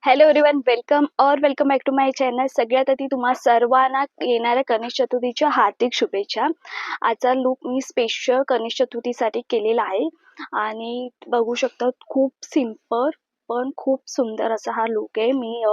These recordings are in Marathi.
Hello everyone, welcome back to my channel. सगळ्यात आधी तुम्हा सर्वांना येणाऱ्या गणेश चतुर्थीच्या हार्दिक शुभेच्छा. आजचा लुक मी स्पेशल गणेश चतुर्थीसाठी केलेला आहे आणि बघू शकता खूप सिंपल पण खूप सुंदर असा हा लुक आहे. मी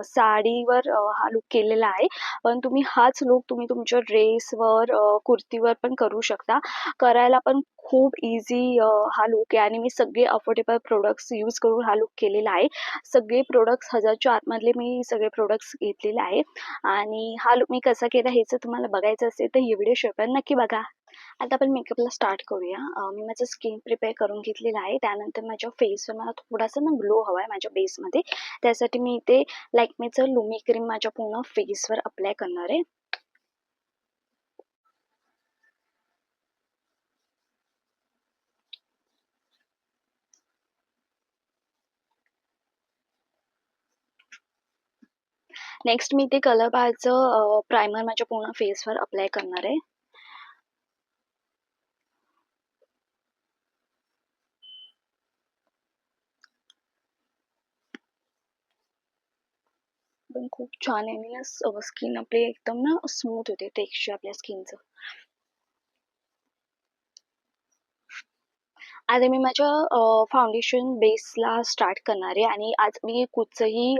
साडीवर हा लुक केलेला आहे, पण तुम्ही हाच लुक तुमच्या ड्रेसवर कुर्तीवर पण करू शकता. करायला पण खूप इझी हा लुक आहे आणि मी सगळे अफोर्डेबल प्रोडक्ट्स यूज करून हा लुक केलेला आहे. सगळे प्रोडक्ट्स 1000च्या आतमधले मी सगळे प्रोडक्ट्स घेतलेले आहे आणि हा लुक मी कसा केला हे जर तुम्हाला बघायचं असेल तर ही व्हिडिओ शेवटपर्यंत नक्की बघा. आता आपण मेकअपला स्टार्ट करूया. मी माझं स्किन प्रिपेअर करून घेतलेलं आहे. त्यानंतर माझ्या फेसवर मला थोडासा ना ग्लो हवा आहे माझ्या बेसमध्ये. त्यासाठी मी इथे लॅक्मेचं लुमी क्रीम माझ्या पूर्ण फेसवर अप्लाय करणार आहे. नेक्स्ट मी इथे कलर बारचं प्रायमर माझ्या पूर्ण फेसवर अप्लाय करणार आहे. पण खूप छान आहे ना, स्किन आपली एकदम ना स्मूथ होते टेक्स्चर आपल्या स्किनचं. आता मी माझ्या फाउंडेशन बेसला स्टार्ट करणार आहे आणि आज मी कुठचंही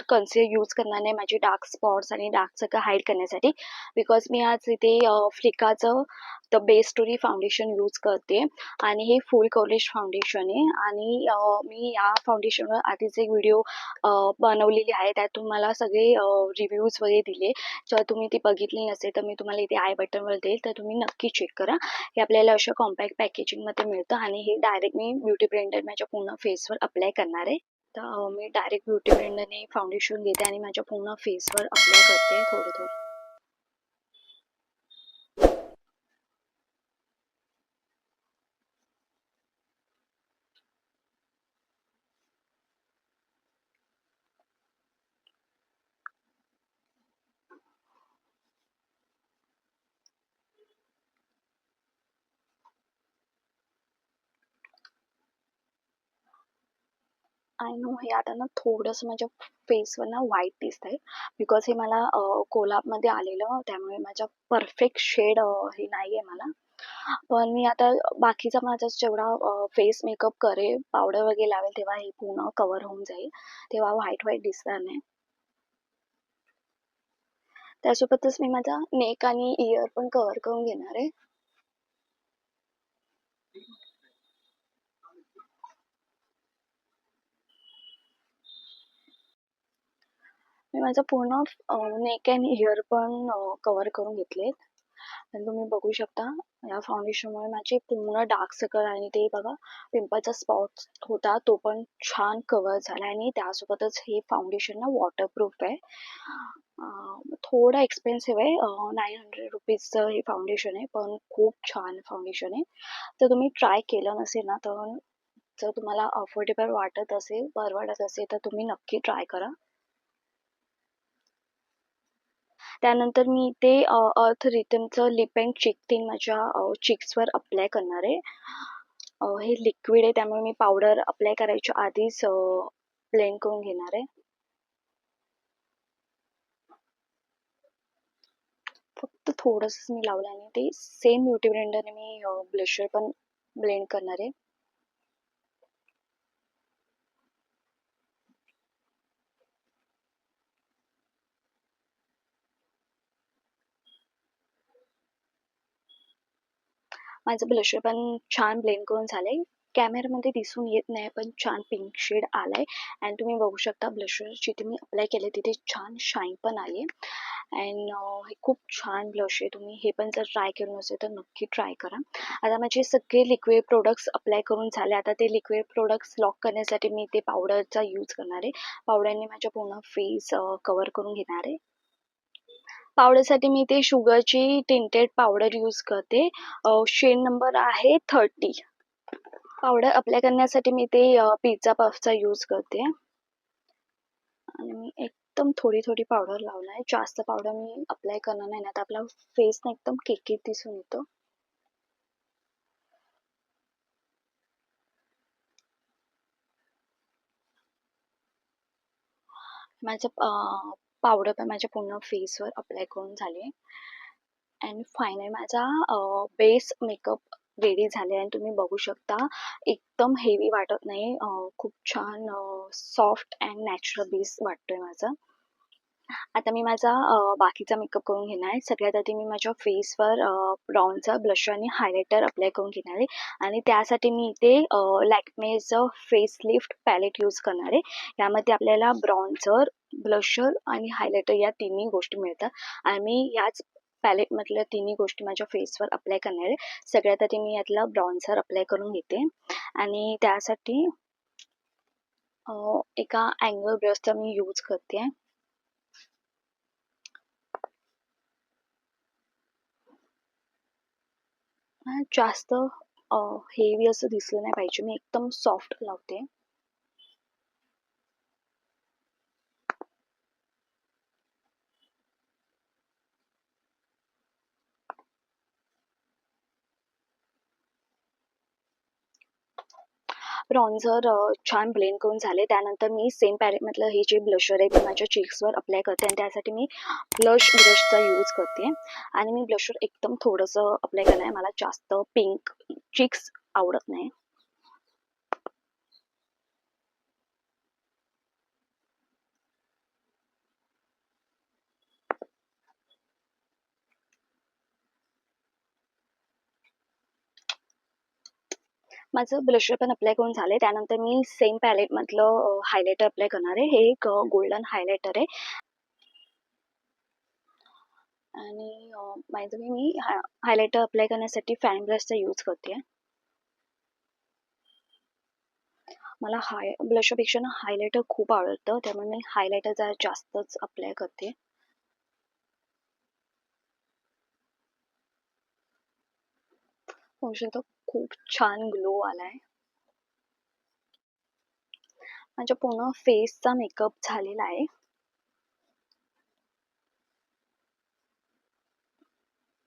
कन्सिलर यूज करणार नाही माझे डार्क स्पॉट्स आणि डार्क सर्कल हाईड करण्यासाठी. बिकॉज मी आज इथे फ्लिकाचं the base story foundation use करते आणि हे फुल कव्हरेज फाउंडेशन आहे आणि मी या फाउंडेशनवर आधीच एक व्हिडिओ बनवलेली आहे. त्यात तुम्हाला सगळे रिव्ह्यूज वगैरे दिले. जर तुम्ही ती बघितली नसेल तर मी तुम्हाला इथे आय बटनवर देईल, तर तुम्ही नक्की चेक करा. हे आपल्याला अशा कॉम्पॅक्ट पॅकेजिंगमध्ये मिळतं आणि हे डायरेक्ट मी ब्युटी ब्लेंडर माझ्या पूर्ण फेसवर अप्लाय करणार आहे. तर मी डायरेक्ट ब्युटी ब्लेंडरने फाउंडेशन घेते आणि माझ्या पूर्ण फेसवर अप्लाय करते थोडं थोडं. आय नो हे आता ना थोडंसं माझ्या फेसवर ना व्हाईट दिसत आहे. बिकॉज हे मला कोलाबमध्ये आलेलं, त्यामुळे माझ्या परफेक्ट शेड हे नाही आहे मला. पण मी आता बाकीचा माझा जेवढा फेस मेकअप करेल, पावडर वगैरे लावेल, तेव्हा हे पूर्ण कवर होऊन जाईल. तेव्हा व्हाईट व्हाईट दिसणार नाही. त्यासोबतच मी माझा नेक आणि इयर पण कव्हर करून घेणार आहे. मी माझा पूर्ण नेक अँड इयर पण कव्हर करून घेतलेत आणि तुम्ही बघू शकता या फाउंडेशनमुळे माझे पूर्ण डार्क सर्कल आणि ते बघा पिंपलचा स्पॉट होता तो पण छान कव्हर झाला आणि त्यासोबतच हे फाउंडेशन ना वॉटरप्रूफ आहे. थोडं एक्सपेन्सिव्ह आहे, 900 रुपीजचं हे फाउंडेशन आहे, पण खूप छान फाउंडेशन आहे. तर तुम्ही ट्राय केलं नसेल ना, तर जर तुम्हाला अफोर्डेबल वाटत असेल, परवडत असेल, तर तुम्ही नक्की ट्राय करा. त्यानंतर मी इथे अर्थ रिदमचं लिप अँड चीक तीन माझ्या चीक्सवर अप्लाय करणार आहे. हे लिक्विड आहे, त्यामुळे मी पावडर अप्लाय करायच्या आधीच ब्लेंड करून घेणार आहे. फक्त थोडंसंच मी लावलं आणि ते सेम ब्युटी ब्लेंडरने मी ब्लशर पण ब्लेंड करणार आहे. माझं ब्लशर पण छान ब्लेंड करून झालंय. कॅमेरामध्ये दिसून येत नाही, पण छान पिंक शेड आलाय आणि तुम्ही बघू शकता ब्लशर जिथे मी अप्लाय केले तिथे छान शाईन पण आली आहे. अँड हे खूप छान ब्लश आहे. तुम्ही हे पण जर ट्राय केलं नसेल तर नक्की ट्राय करा. आता माझे सगळे लिक्विड प्रोडक्ट्स अप्लाय करून झाले. आता ते लिक्विड प्रोडक्ट्स लॉक करण्यासाठी मी ते पावडरचा यूज करणार आहे. पावडरने माझ्या पूर्ण फेस कव्हर करून घेणार आहे. पावडरसाठी मी ते शुगरची टिंटेड पावडर यूज करते. शेड नंबर आहे 30. पावडर अप्लाय करण्यासाठी मी ते पिझ्झा पफचा यूज करते आणि मी एकदम थोडी थोडी पावडर लावणार आहे. जास्त पावडर मी अप्लाय करणार नाही, तर आपला फेस ना एकदम केकीत दिसून येतो. माझं पावडर पण माझ्या पूर्ण फेसवर अप्लाय करून झाले अँड फायनली माझा बेस मेकअप रेडी झाले आणि तुम्ही बघू शकता एकदम हेवी वाटत नाही. खूप छान सॉफ्ट अँड नॅचरल बेस वाटतोय माझा. आता मी माझा बाकीचा मेकअप करून घेणार आहे. सगळ्यात आधी मी माझ्या फेसवर ब्राउनचा ब्लशर आणि हायलायटर अप्लाय करून घेणार आहे आणि त्यासाठी मी इथे लॅक्मेचं फेस लिफ्ट पॅलेट यूज करणार आहे. यामध्ये आपल्याला ब्राउन्झर, ब्लशर आणि हायलायटर या तिन्ही गोष्टी मिळतात आणि मी याच पॅलेटमधल्या तिन्ही गोष्टी माझ्या फेसवर अप्लाय करणार आहे. सगळ्यात आधी मी यातला ब्राउन्झर अप्लाय करून घेते आणि त्यासाठी एका अँगल ब्रशचा मी यूज करते. जास्त हेवी असं दिसलं नाही पाहिजे. मी एकदम सॉफ्ट लावते. ब्रॉन्झर छान ब्लेंड करून झाले. त्यानंतर मी सेम पॅलेटमधलं हे जे ब्लशर आहे ते माझ्या चीक्सवर अप्लाय करते आणि त्यासाठी मी ब्लश ब्रशचा यूज करते आणि मी ब्लशर एकदम थोडंसं अप्लाय करणार आहे. मला जास्त पिंक चीक्स आवडत नाही. माझं ब्लशर पण अप्लाय करून झाले. त्यानंतर मी सेम पॅलेटमधलं हायलायटर अप्लाय करणार आहे. हे एक गोल्डन हायलायटर आहे आणि माझं मी हायलायटर अप्लाय करण्यासाठी फॅन ब्रशचा यूज करते. मला ब्लशरपेक्षा ना हायलायटर खूप आवडतं, त्यामुळे मी हायलायटर जरा जास्तच अप्लाय करते. होऊ शकतो खूप छान ग्लो आलाय. माझ्या पूर्ण फेसचा मेकअप झालेला आहे.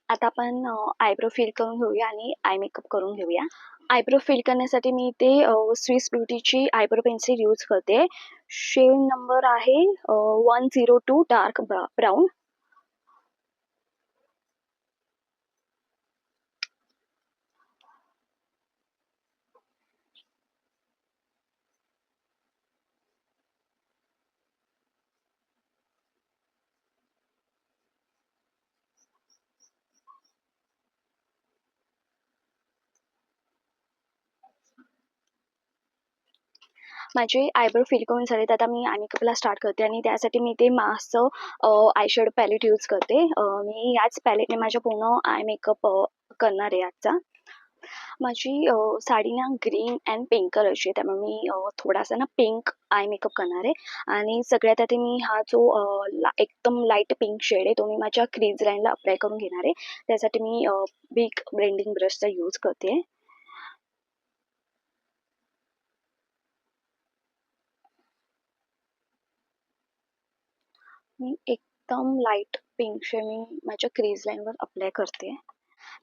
आता आपण आयब्रो फिल करून घेऊया आणि आय मेकअप करून घेऊया. आयब्रो फिल करण्यासाठी मी इथे स्विस ब्युटीची आयब्रो पेन्सिल यूज करते. शेड नंबर आहे 102 डार्क ब्राऊन. माझे आयब्रो फिल करून झालेत. आता मी आय मेकअपला स्टार्ट करते आणि त्यासाठी मी ते मास्कचं आयशॅडो पॅलेट यूज करते. मी याच पॅलेटने माझ्या पूर्ण आय मेकअप करणार आहे आजचा. माझी साडी ना ग्रीन अँड पिंक कलरची आहे, त्यामुळे मी थोडासा ना पिंक आय मेकअप करणार आहे आणि सगळ्यात आधी मी हा जो एकदम लाईट पिंक शेड आहे तो मी माझ्या क्रीज लाईनला अप्लाय करून घेणार आहे. त्यासाठी मी बिग ब्लेंडिंग ब्रशचा यूज करते. मी एकदम लाईट पिंक शेड मी माझ्या क्रीज लाईनवर अप्लाय करते.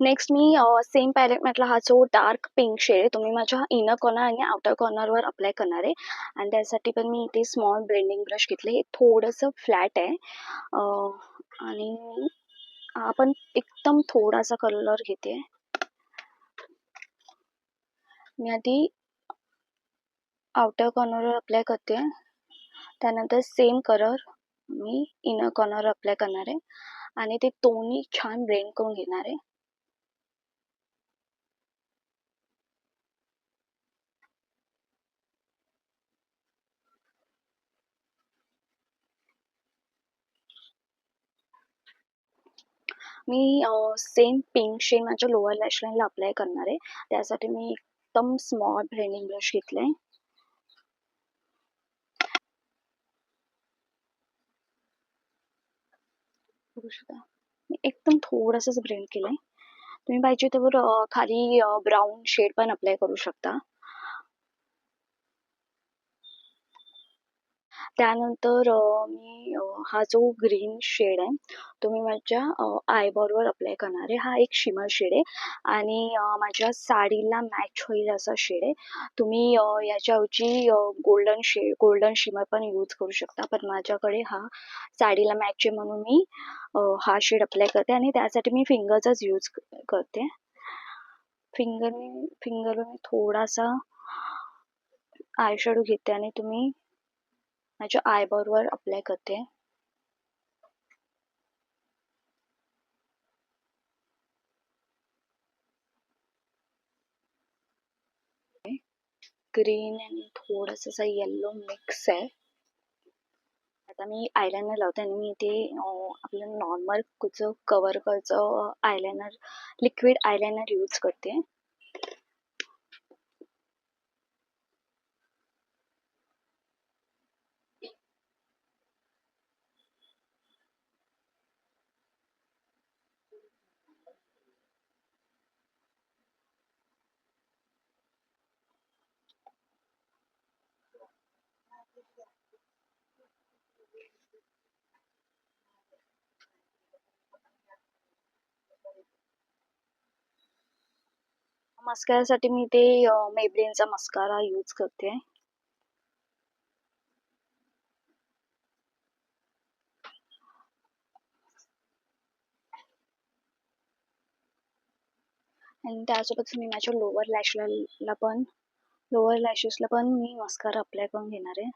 नेक्स्ट मी सेम पॅलेटमधला हा जो डार्क पिंक शेड आहे तो मी माझ्या इनर कॉर्नर आणि आउटर कॉर्नरवर अप्लाय करणार आहे आणि त्यासाठी पण मी इथे स्मॉल ब्लेंडिंग ब्रश घेतले. हे थोडंसं फ्लॅट आहे आणि आपण एकदम थोडासा कलर घेते. मी आधी आउटर कॉर्नरवर अप्लाय करते, त्यानंतर सेम कलर मी इनर कॉर्नरवर अप्लाय करणार आहे आणि ते दोन्ही छान ब्लेंड करून घेणार आहे. मी सेम पिंक शेड माझ्या लोअर लॅश लाईनला अप्लाय करणार आहे. त्यासाठी मी एकदम स्मॉल ब्लेंडिंग ब्रश घेतलाय. बघू शकता मी एकदम थोडंसंच ब्लेंड केलंय. तुम्ही पाहिजे तर खाली ब्राऊन शेड पण अप्लाय करू शकता. त्यानंतर मी हा जो ग्रीन शेड आहे तो मी माझ्या आयब्रोवर अप्लाय करणार आहे. हा एक शिमर शेड आहे आणि माझ्या साडीला मॅच होईल असा शेड आहे. तुम्ही याच्याऐवजी गोल्डन शिमर पण यूज करू शकता, पण माझ्याकडे हा साडीला मॅच आहे म्हणून मी हा शेड अप्लाय करते आणि त्यासाठी मी फिंगरचाच यूज करते. फिंगरवर मी थोडासा आयशॅडो घेते आणि तुम्ही माझ्या आयब्रोवर अप्लाय करते. ग्रीन आणि थोडासा येल्लो मिक्स आहे. आता मी आयलाइनर लावते आणि मी ते आपलं नॉर्मल कुठचं कव्हर करचं आयलाइनर लिक्विड आयलाइनर यूज करते. मस्कारासाठी मी ते मेबलिनचा मस्कारा यूज करते. आणि त्यासोबत मी माझ्या लोअर लॅशेसला पण मी मस्कारा अप्लाय करून घेणार आहे.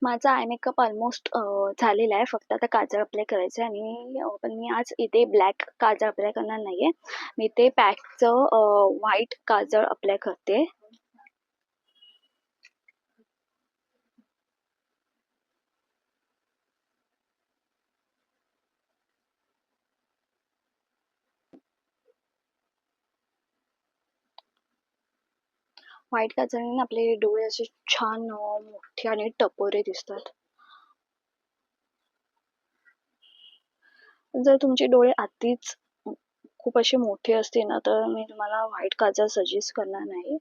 माझा आय मेकअप ऑलमोस्ट झालेला आहे. फक्त आता काजळ अप्लाय करायचं आहे आणि पण मी आज इथे ब्लॅक काजळ अप्लाय करणार नाहीये. मी ते पॅकचं व्हाईट काजळ अप्लाय करते. व्हाईट काजळने आपले डोळे असे छान मोठे आणि टपोरे दिसतात. जर तुमचे डोळे आधीच खूप असे मोठे असतील ना, तर मी तुम्हाला व्हाईट काजळ सजेस्ट करणार नाही.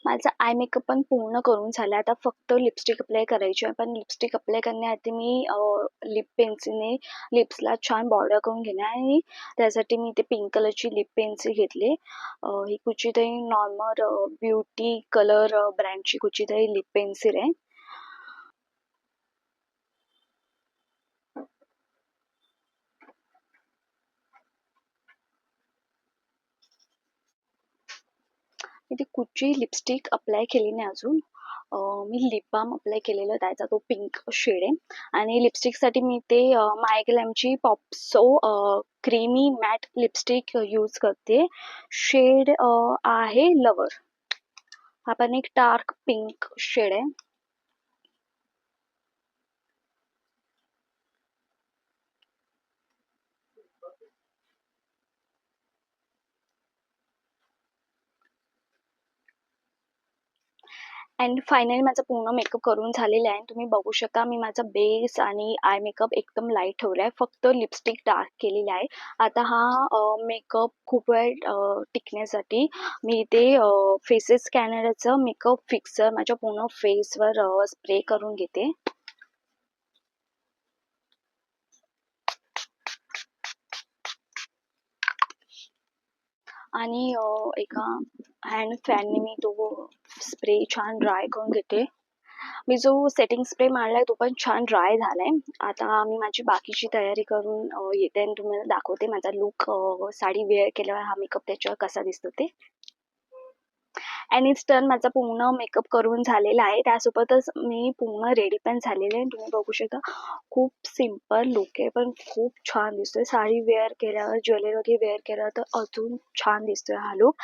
माझा आय मेकअप पण पूर्ण करून झाला. आता फक्त लिपस्टिक अप्लाय करायची आहे. पण लिपस्टिक अप्लाय करण्याआधी मी लिप पेन्सिलने लिप्सला छान बॉर्डर करून घेणार आणि त्यासाठी मी इथे पिंक कलरची लिप पेन्सिल घेतली. ही कुठचीतरी नॉर्मल ब्युटी कलर ब्रँडची कुठचीतरी लिप पेन्सिल आहे. मी ती कुठची लिपस्टिक अप्लाय केली नाही अजून. मी लिप बाम अप्लाय केलेलं, त्याचा तो पिंक शेड आहे. आणि लिपस्टिकसाठी मी ते मायग्लॅमची पॉप्सो क्रीमी मॅट लिपस्टिक यूज करते. शेड आहे लवर. हा पण एक डार्क पिंक शेड आहे. अँड फायनली माझा पूर्ण मेकअप करून झालेला आहे. तुम्ही बघू शकता मी माझा बेस आणि आय मेकअप एकदम लाईट ठेवला आहे. फक्त लिपस्टिक डार्क केलेली आहे. आता हा मेकअप खूप वेळ टिकण्यासाठी मी ते फेसेस कॅनडाचं मेकअप फिक्सर माझ्या पूर्ण फेसवर स्प्रे करून घेते. आणि एका हँड फॅनने मी तो स्प्रे छान ड्राय करून घेते. मी जो सेटिंग स्प्रे मारलाय तो पण छान ड्राय झालाय. आता मी माझी बाकीची तयारी करून येते आणि तुम्हाला दाखवते माझा लुक साडी वेअर केल्यावर हा मेकअप त्याच्यावर कसा दिसतो ते. And it's done. माझा पूर्ण मेकअप करून झालेला आहे. त्यासोबतच मी पूर्ण रेडी पण झालेले आहे. तुम्ही बघू शकता खूप सिम्पल लुक आहे पण खूप छान दिसतोय. साडी वेअर केल्यावर ज्वेलरी वगैरे वेअर केल्यावर तर अजून छान दिसतोय हा लुक.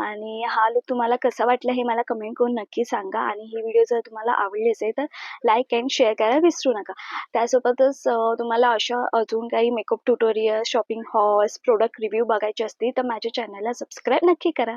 आणि हा लुक तुम्हाला कसा वाटला हे मला कमेंट करून नक्की सांगा. आणि ही व्हिडिओ जर तुम्हाला आवडली असेल तर लाईक अँड शेअर करायला विसरू नका. त्यासोबतच तुम्हाला अशा अजून काही makeup tutorial, shopping halls, product review बघायचे असतील तर माझ्या चॅनलला सबस्क्राईब नक्की करा.